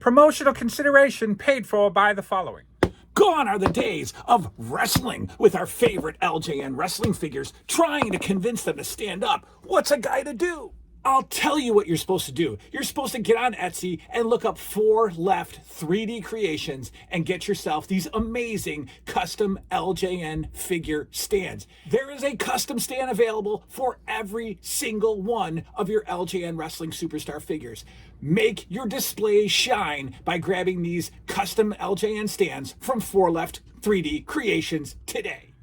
Promotional consideration paid for by the following. Gone are the days of wrestling with our favorite LJN wrestling figures, trying to convince them to stand up. What's a guy to do? I'll tell you what you're supposed to do. You're supposed to get on Etsy and look up 4 Left 3D Creations and get yourself these amazing custom LJN figure stands. There is a custom stand available for every single one of your LJN wrestling superstar figures. Make your display shine by grabbing these custom LJN stands from 4 Left 3D Creations today.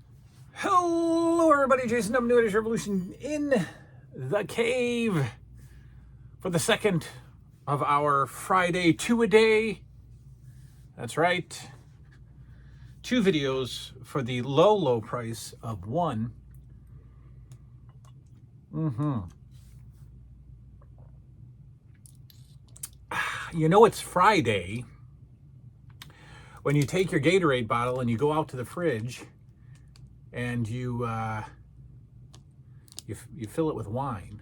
Hello, everybody. Jason W. New Age Revolution in the cave for the second of our Friday 2-a-day. That's right. 2 videos for the low price of 1. You know it's Friday when you take your Gatorade bottle and you go out to the fridge and you fill it with wine.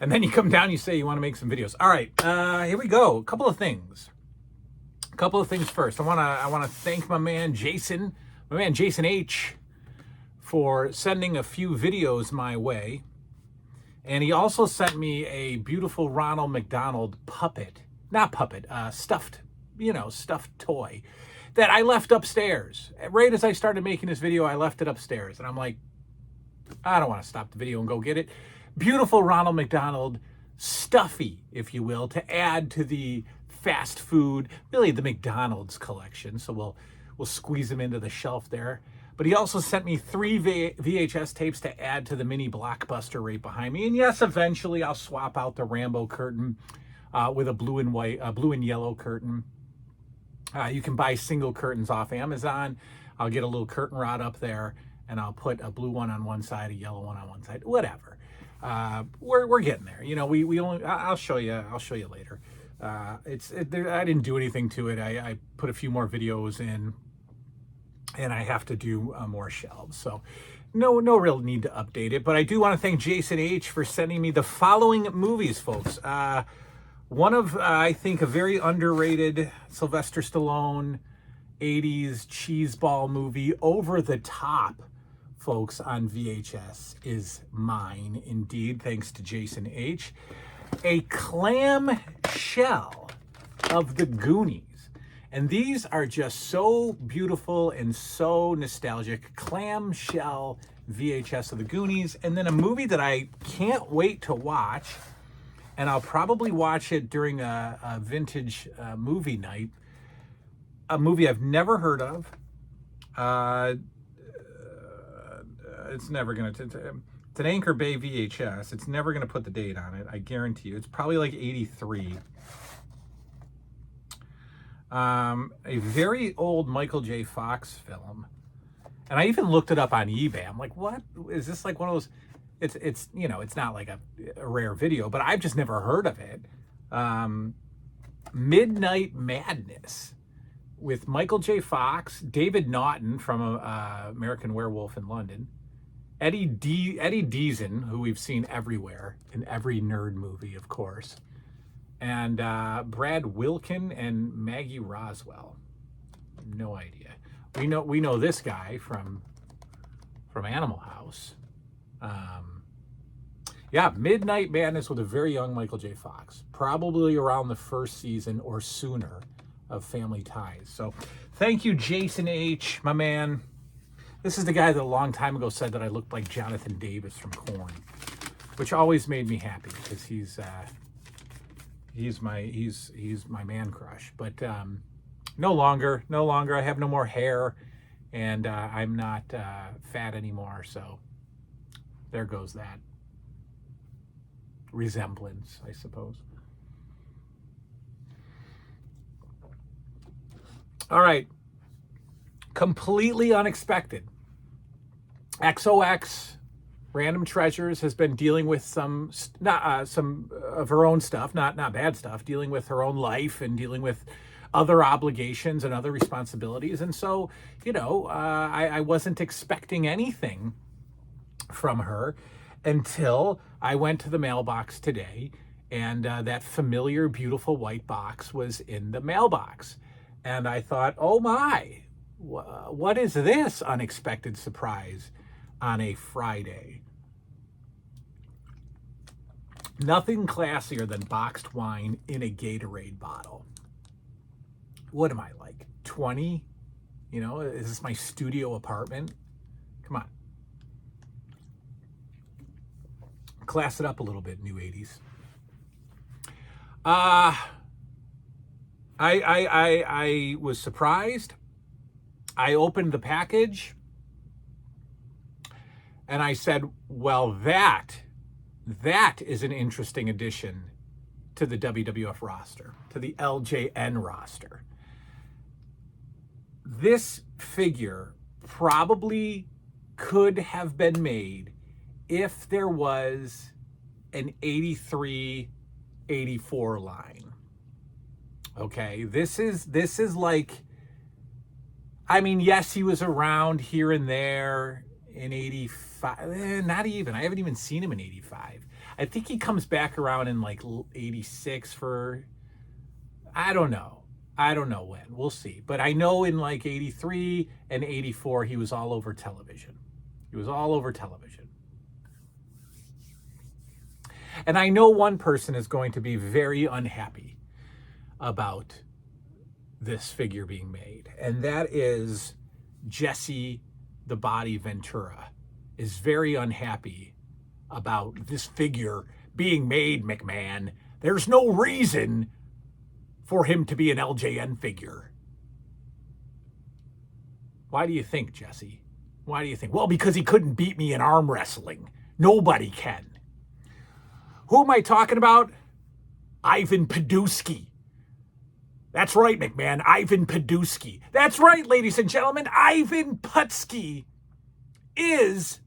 And then you come down, you say you want to make some videos. All right, here we go. A couple of things first. I want to thank my man Jason H, for sending a few videos my way. And he also sent me a beautiful Ronald McDonald stuffed toy that I left upstairs. Right as I started making this video, I left it upstairs. And I'm like, I don't want to stop the video and go get it. Beautiful Ronald McDonald stuffy, if you will, to add to the fast food, really the McDonald's collection. So we'll squeeze them into the shelf there. But he also sent me 3 VHS tapes to add to the mini blockbuster right behind me. And yes, eventually I'll swap out the Rambo curtain with a blue and yellow curtain. You can buy single curtains off Amazon. I'll get a little curtain rod up there, and I'll put a blue one on one side, a yellow one on one side, whatever. We're getting there. You know, we only. I'll show you later. I didn't do anything to it. I put a few more videos in, and I have to do more shelves. So no real need to update it. But I do want to thank Jason H for sending me the following movies, folks. One of, I think, a very underrated Sylvester Stallone 80s cheeseball movie, Over the Top, folks, on VHS is mine indeed, thanks to Jason H. A clam shell of the Goonies. And these are just so beautiful and so nostalgic. Clamshell VHS of the Goonies. And then a movie that I can't wait to watch, and I'll probably watch it during a vintage movie night. A movie I've never heard of. It's never going to... It's an Anchor Bay VHS. It's never going to put the date on it. I guarantee you. It's probably like 83. A very old Michael J. Fox film. And I even looked it up on eBay. I'm like, what? Is this like one of those... It's you know, it's not like a rare video, but I've just never heard of it. Midnight Madness with Michael J. Fox, David Naughton from American Werewolf in London, Eddie Deason, who we've seen everywhere in every nerd movie, of course, and Brad Wilkin and Maggie Roswell. No idea. We know this guy from Animal House. Midnight Madness with a very young Michael J. Fox, probably around the first season or sooner of Family Ties. So thank you, Jason H, my man. This is the guy that a long time ago said that I looked like Jonathan Davis from Korn, which always made me happy because he's my man crush. But no longer. I have no more hair, and I'm not fat anymore. So there goes that resemblance, I suppose. All right. Completely unexpected. XOX, Random Treasures, has been dealing with some of her own stuff, not bad stuff, dealing with her own life and dealing with other obligations and other responsibilities. And so, I wasn't expecting anything from her until I went to the mailbox today And that familiar, beautiful white box was in the mailbox. And I thought, oh my, what is this unexpected surprise on a Friday? Nothing classier than boxed wine in a Gatorade bottle. What am I, like 20? You know, is this my studio apartment? Come on. Class it up a little bit, new 80s. I was surprised. I opened the package and I said, well, that is an interesting addition to the WWF roster, to the LJN roster. This figure probably could have been made if there was an 83, 84 line. Okay, this is like, I mean, yes, he was around here and there in 85, not even, I haven't even seen him in 85. I think he comes back around in like 86 for, I don't know when, we'll see. But I know in like 83 and 84, he was all over television. He was all over television. And I know one person is going to be very unhappy about this figure being made, and that is Jesse the Body Ventura is very unhappy about this figure being made, McMahon. There's no reason for him to be an LJN figure. Why do you think, Jesse? Why do you think? Well, because he couldn't beat me in arm wrestling. Nobody can. Who am I talking about? Ivan Putsky. That's right, McMahon. Ivan Putsky. That's right, ladies and gentlemen. Ivan Putsky is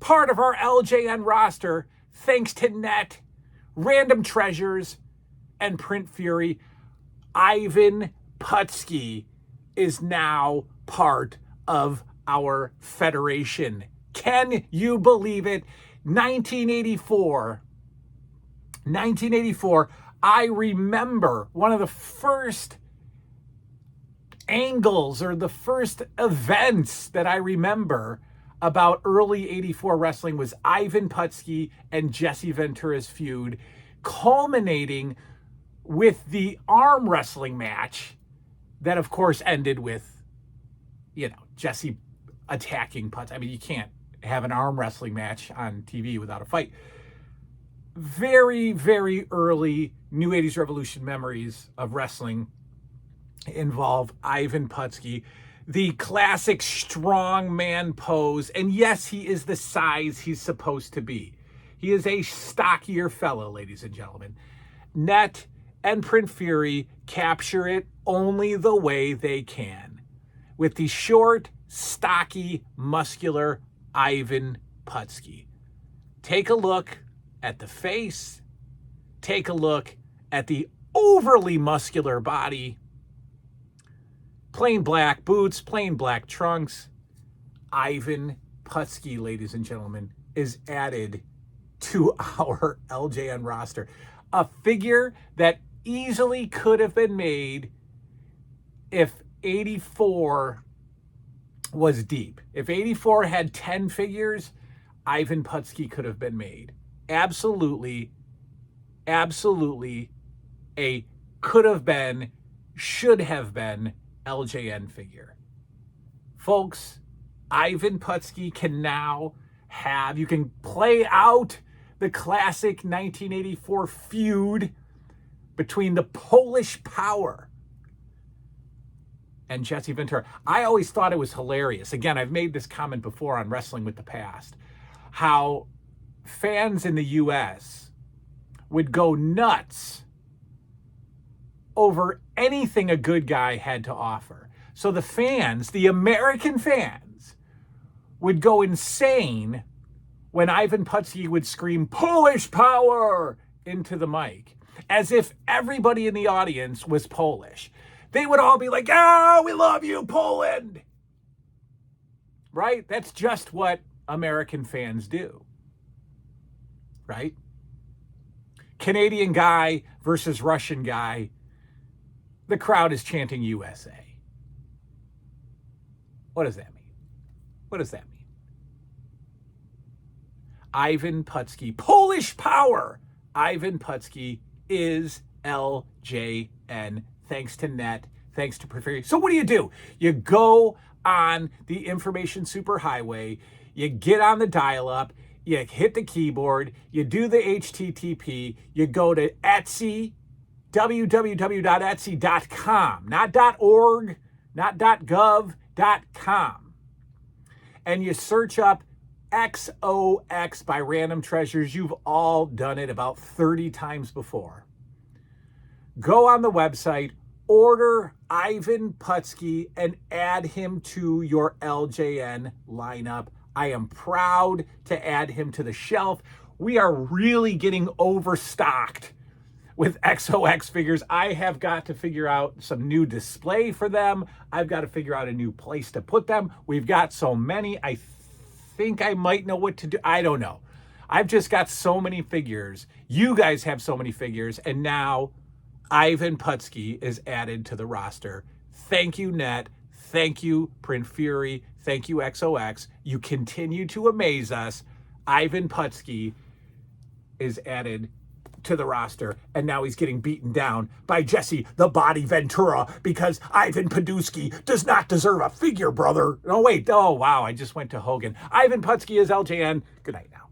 part of our LJN roster thanks to Net, Random Treasures, and Print Fury. Ivan Putsky is now part of our federation. Can you believe it? 1984, I remember one of the first angles or the first events that I remember about early 84 wrestling was Ivan Putsky and Jesse Ventura's feud, culminating with the arm wrestling match that, of course, ended with, you know, Jesse attacking Putsky. I mean, you can't have an arm wrestling match on TV without a fight. Very, very early New 80s Revolution memories of wrestling involve Ivan Putsky, the classic strong man pose. And yes, he is the size he's supposed to be. He is a stockier fellow, ladies and gentlemen. Net and Print Fury capture it only the way they can, with the short, stocky, muscular Ivan Putsky. Take a look at the face. Take a look at the overly muscular body. Plain black boots, plain black trunks. Ivan Putsky, ladies and gentlemen, is added to our LJN roster. A figure that easily could have been made if 84 was deep. If 84 had 10 figures, Ivan Putsky could have been made. Absolutely a could have been, should have been LJN figure. Folks, Ivan Putsky can now have, you can play out the classic 1984 feud between the Polish Power and Jesse Ventura. I always thought it was hilarious. Again, I've made this comment before on Wrestling with the Past, how fans in the US would go nuts over anything a good guy had to offer. So the fans, the American fans, would go insane when Ivan Putsky would scream Polish Power into the mic, as if everybody in the audience was Polish. They would all be like, "Oh, we love you, Poland." Right? That's just what American fans do. Right? Canadian guy versus Russian guy. The crowd is chanting USA. What does that mean? What does that mean? Ivan Putsky, Polish power. Ivan Putsky is LJN. Thanks to Net. Thanks to Porphyry. So what do? You go on the information superhighway. You get on the dial-up. You hit the keyboard. You do the HTTP. You go to Etsy, www.etsy.com, not .org, not .gov.com. And you search up XOX by Random Treasures. You've all done it about 30 times before. Go on the website, order Ivan Putsky, and add him to your LJN lineup. I am proud to add him to the shelf. We are really getting overstocked with XOX figures. I have got to figure out some new display for them. I've got to figure out a new place to put them. We've got so many. I think I might know what to do. I don't know. I've just got so many figures. You guys have so many figures. And now Ivan Putsky is added to the roster. Thank you, Net. Thank you, Print Fury. Thank you, XOX. You continue to amaze us. Ivan Putsky is added to the roster, and now he's getting beaten down by Jesse the Body Ventura because Ivan Putsky does not deserve a figure, brother. Oh, wait. Oh, wow. I just went to Hogan. Ivan Putsky is LJN. Good night now.